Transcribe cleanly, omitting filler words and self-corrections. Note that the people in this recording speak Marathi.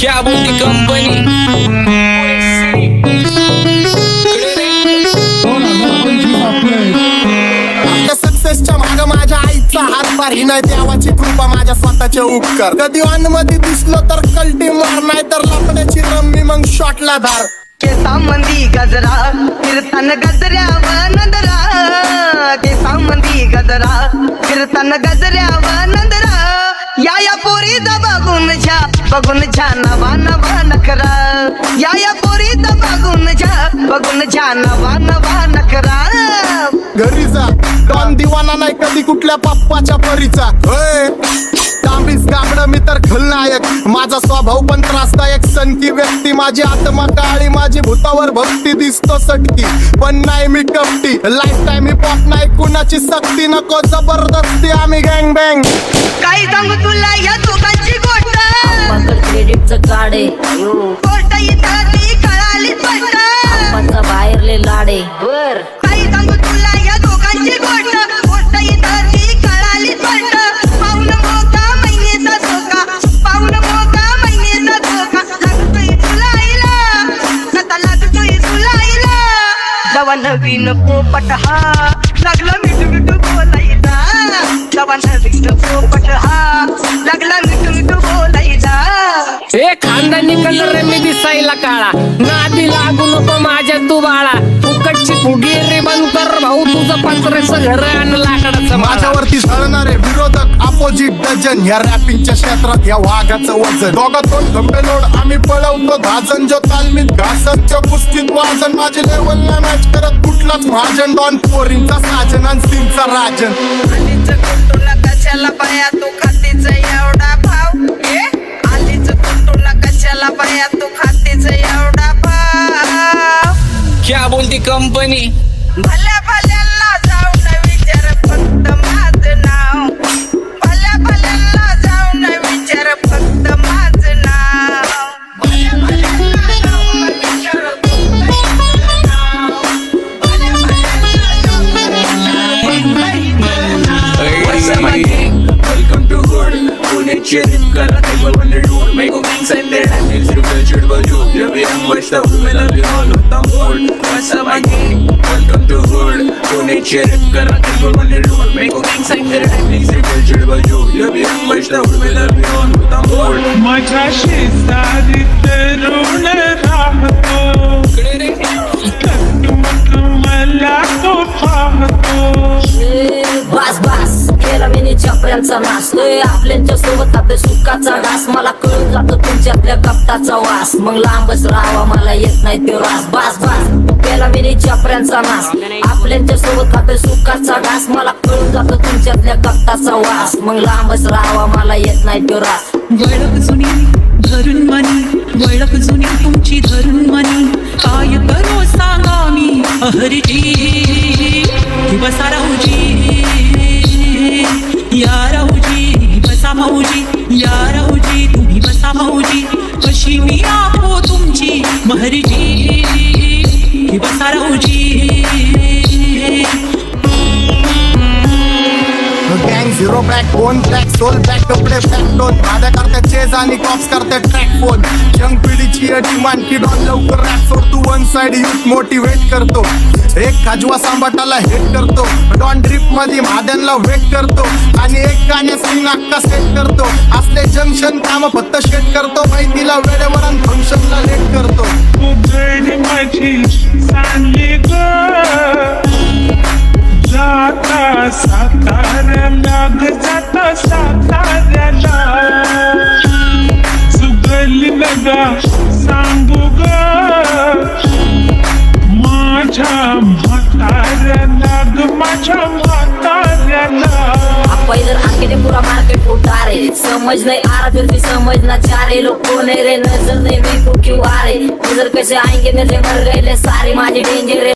क्या बोलती कंपनी सक्सेसच्या माग माझ्या आईचा हातभार ही नाही देवाची कृपा माझ्या स्वतःचे उपकार कधी ऑन मध्ये दिसलो तर कल्टी मार नाही तर लपण्याची रम्मी मग शॉटला धार केसांमंदी गजरा फिरताना गजऱ्यावर नंदरा केसांमंदी गजरा फिरताना गजऱ्यावर नंदरा या पोरीचा बघून झा नवा नवा नखरा या पोरीचा बघून झा नवा नवा नखरा घरी जा डॉन दिवाना नाही कधी कुठल्या पप्पाच्या परीचा तांबीस गाबड मी तर खलनायक माझा स्वभाव पण त्रासदायक सनकी व्यक्ती माझी आत्मा काळी माझी भूतावर भक्ती दिसतो सटकी पण नाही मी कपटी लाईफ टाइम हिपहॉप नाही कुणाची सक्ती नको जबरदस्ती आम्ही गँग बँग काही सांगू तुला या दोघांची गोष्ट क्रेडिटचं कार्ड आहे गोष्ट इथं ती कळाली स्पष्ट आप्पाचा बाहेरले लाडे बर काही सांगू तुला या दोघांची गोष्ट इथं ती कळाली स्पष्ट पाऊन मोका महिनेचा धोका पाऊन मोका महिनेचा धोका लागतोय तुला आईला आता लागतोय तुला आईला जवा नवीन पोपट हा लागला मिठू मिठू बोलायचा जवा नवीन पोपट हा लागला मिठू मिठू बोलायचा ए खानदानी कलर रे मी दिसायला काळा नादी लागू नको माझ्या तू बाळा फुकटची फुगी रे बंद कर भाऊ तुझं पत्र्याचं घर आणि लाकडाचं माझ्यावरती झळणारे विरोधक अपोजिट डझन या रॅपिंगच्या क्षेत्रात या वाघाचं वजन दोघातून धंबेलोड आम्ही पळवतो धाजन जो तालमीत घासनच्या कुस्तीत वाजन माझे लेवल नाही मॅच करत कुठलाच महाजन डॉन पोरींचा साजन आणि सीनचा राजन आलीच कुटुला कशाला बाया तू खातीच एवढा भाव आलीच कुटुला कशाला बाया तू खातीच एवढा भाव क्या बोलती कंपनी भल्या भल्यांना जाऊन विचार फक्त माझं नाव भल्या भल्यांना जाऊन विचार फक्त माझं नाव भल्या भल्यांना जाऊन विचार फक्त माझं नाव भल्या भल्यांना जाऊन विचार Welcome to Hood. Pune cherry kara table when they do. Make a gang send their hands to the church but you. Every young boy stuff we love you all with them Hood. What's up my gang? Welcome to Hood. Pune cherry kara table when they do. Make a gang send their hands to the church but you. Every young boy stuff we love you all with them Hood. माझ्या शेजारीत ऋण राहतो मग मला तो पाहतो बस बस केला मी चपऱ्यांचा नाश आपल्यांच्या सोबत आपल्या सुखाचा घास मला कळून जातो तुमच्यातल्या कपटाचा वास मग लांबच राहावा मला येत नाही तो रास बस बस केला मी चपऱ्यांचा नाश आपल्यांच्या सोबत आपल्या सुखाचा घास मला कळून जातो तुमच्यातल्या कपटाचा वास मग लांबच राहावा मला येत नाही तो रास वळख जुनी धरून मनी वळख जुनी तुमची धरून मनी काय करू सांगा मी अहरजी बसा राहूजी या राहूजी बसा भाऊजी या राहूजी तुम्ही बसा भाऊजी कशी मी आहो तुमची महरजी बसा राहूजी गँग zero back phone track soul back कपडे बॅक टोन भाड्या करते चेज आणि कॉप्स करते ट्रॅक फोन यंग पिढीची डिमांड की डॉन लवकर रॅप सोड तू वन साइड युथ मोटिवेट करतो एक खाजवा सांबाटाला हेट करतो डॉन ड्रिप मध्ये महाद्यांना वेट करतो आणि एक गाण्यात सिंग अक्का सेट करतो असले जंक्शन काम फक्त शेट करतो माहितीला वेळेवर आणि फंक्शनला लेट करतो उघड माझी चांगली ग जाता साताऱ्याला ग जाता साताऱ्याला सुगली नगा सांगू ग माझ्या म्हाताऱ्याला ग माझ्या म्हाताऱ्याला पहिलं आके पूरा मार्केट उठा रे समझ नहीं आ रहा फिर भी समझना चाह रहे लोग कौन है रे नजर नहीं मेरे को क्यों आ रहे नजर कैसे आएंगे मेरे मर गए सारे माझे डेंजर